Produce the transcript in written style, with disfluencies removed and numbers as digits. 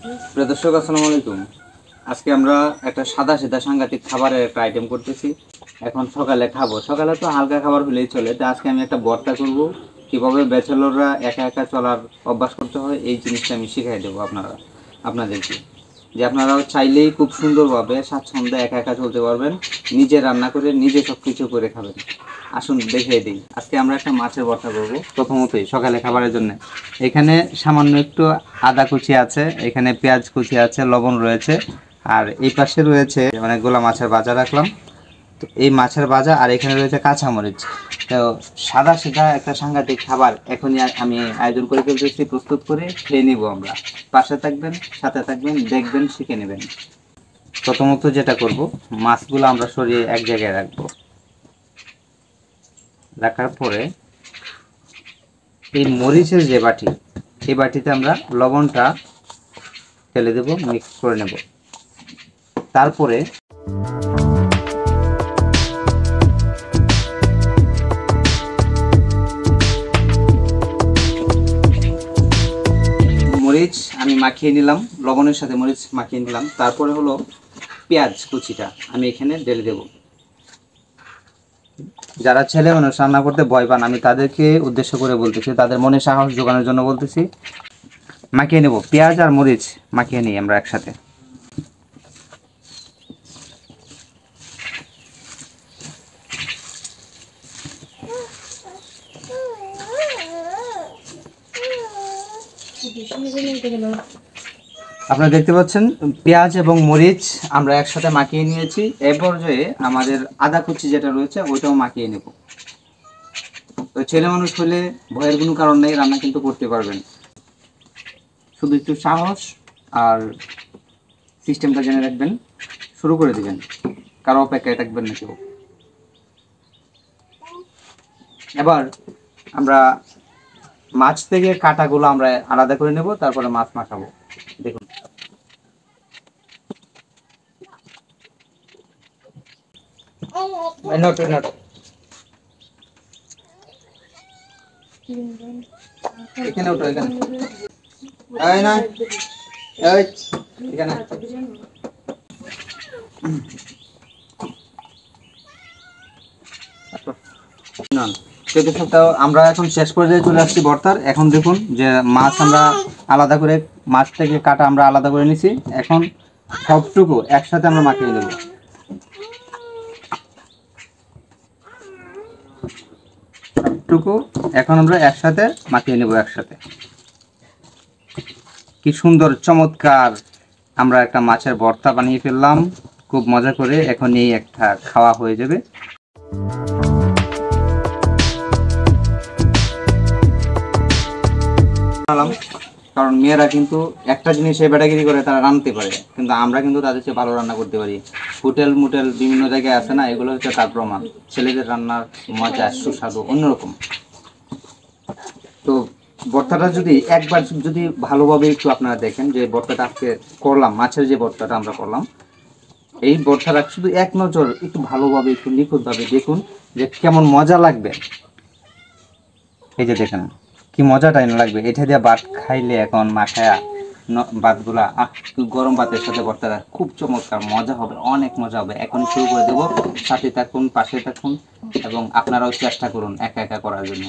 প্রিয় দর্শক, আসসালামু আলাইকুম। আজকে আমরা একটা সাদা সিধা সাংঘাতিক খাবারের একটা আইটেম করতেছি। এখন সকালে খাবো, সকালে তো হালকা খাবার হলেই চলে। তো আজকে আমি একটা ভর্তা করব, কিভাবে ব্যাচেলররা একা একা চলার অভ্যাস করতে হয় এই জিনিসটা আমি শিখাই দেবো আপনাদেরকে, যে আপনারাও চাইলেই খুব সুন্দরভাবে স্বাচ্ছন্দ্যে একা একা চলতে পারবেন, নিজে রান্না করে নিজে সব কিছু করে খাবেন। আসুন দেখিয়ে দিই। আজকে আমরা একটা মাছের ভর্তা করবো। প্রথমতই সকালে খাবারের জন্য এখানে সামান্য একটু আদা কুচি আছে, এখানে পেঁয়াজ কুচি আছে, লবণ রয়েছে, আর এই পাশে রয়েছে অনেকগুলো মাছের ভাজা রাখলাম। তো এই মাছের ভাজা আর এখানে রয়েছে কাঁচামরিচ। তো সাদা সিধা একটা সাংঘাতিক খাবার এখনই আমি আয়োজন করে ফেলতেছি, প্রস্তুত করে খেয়ে নিব আমরা। পাশে থাকবেন, সাথে থাকবেন, দেখবেন, শিখে নেবেন। প্রথমত যেটা করব, মাছগুলো আমরা সরিয়ে এক জায়গায় রাখবো। রাখার পরে এই মরিচের যে বাটি, এই বাটিতে আমরা লবণটা ফেলে দেব, মিক্স করে নেব। তারপরে মরিচ আমি মাখিয়ে নিলাম, লবণের সাথে মরিচ মাখিয়ে নিলাম। তারপরে হলো পেঁয়াজ কুচিটা আমি এখানে ঢেলে দেব। যারা ছেলে মানুষ রান্না করতে ভয় পান, আমি তাদেরকে উদ্দেশ্য করে বলতেছি, তাদের মনে সাহস জোগানোর জন্য বলতেছি। মাখিয়ে নেব, পেঁয়াজ আর মরিচ মাখিয়ে নিই আমরা একসাথে। আপনারা দেখতে পাচ্ছেন পেঁয়াজ এবং মরিচ আমরা একসাথে মাখিয়ে নিয়েছি। এই পর্যায়ে আমাদের আদা কুচি যেটা রয়েছে ওইটাও মাখিয়ে নেব। তো ছেলে মানুষ হলে ভয়ের কোনো কারণ নেই, রান্না কিন্তু করতে পারবেন। শুধু একটু সাহস আর সিস্টেমটা জেনে রাখবেন, শুরু করে দিবেন, কারো অপেক্ষায় থাকবেন না কেউ। এবার আমরা মাছ থেকে কাঁটাগুলো আমরা আলাদা করে নেব, তারপরে মাছ মাখাবো। দেখুন, এখানে ওঠো, এখানে এই না, এই এখানে। আমরা এখন শেষ পর্যায়ে চলে আসছি ভর্তার। এখন দেখুন যে মাছ আমরা আলাদা করে, মাছ থেকে কাটা আমরা আলাদা করে নিছি। এখন সবটুকু একসাথে আমরা মাখিয়ে নেব। সবটুকু এখন আমরা একসাথে মাখিয়ে নেব একসাথে। কি সুন্দর চমৎকার আমরা একটা মাছের ভর্তা বানিয়ে ফেললাম খুব মজা করে। এখন এই একটা খাওয়া হয়ে যাবে। কারণ মেয়েরা কিন্তু একটা জিনিস ব্যাটাগিরি করে, তারা রান্নাতে পারে, কিন্তু আমরা কিন্তু তাদের চেয়ে ভালো রান্না করতে পারি। হোটেল মোটেল বিভিন্ন জায়গায় আছে না, এগুলো হচ্ছে তার প্রমাণ। ছেলেদের রান্নার মজা সুস্বাদু অন্যরকম। তো ভর্তাটা যদি একবার যদি ভালোভাবে একটু আপনারা দেখেন, যে ভর্তাটা আজকে করলাম, মাছের যে ভর্তাটা আমরা করলাম, এই ভর্তাটা শুধু এক নজর একটু ভালোভাবে একটু নিখুঁতভাবে দেখুন যে কেমন মজা লাগবে। এই যে দেখেন কি মজাটাই না লাগবে। এটা দিয়ে ভাত খাইলে, এখন মাখায়া ভাতগুলা গরম ভাতের সাথে ভর্তাটা খুব চমৎকার মজা হবে, অনেক মজা হবে। এখনই শুরু করে দেবো, সাথে থাকুন, পাশে থাকুন, এবং আপনারাও চেষ্টা করুন একা একা করার জন্য।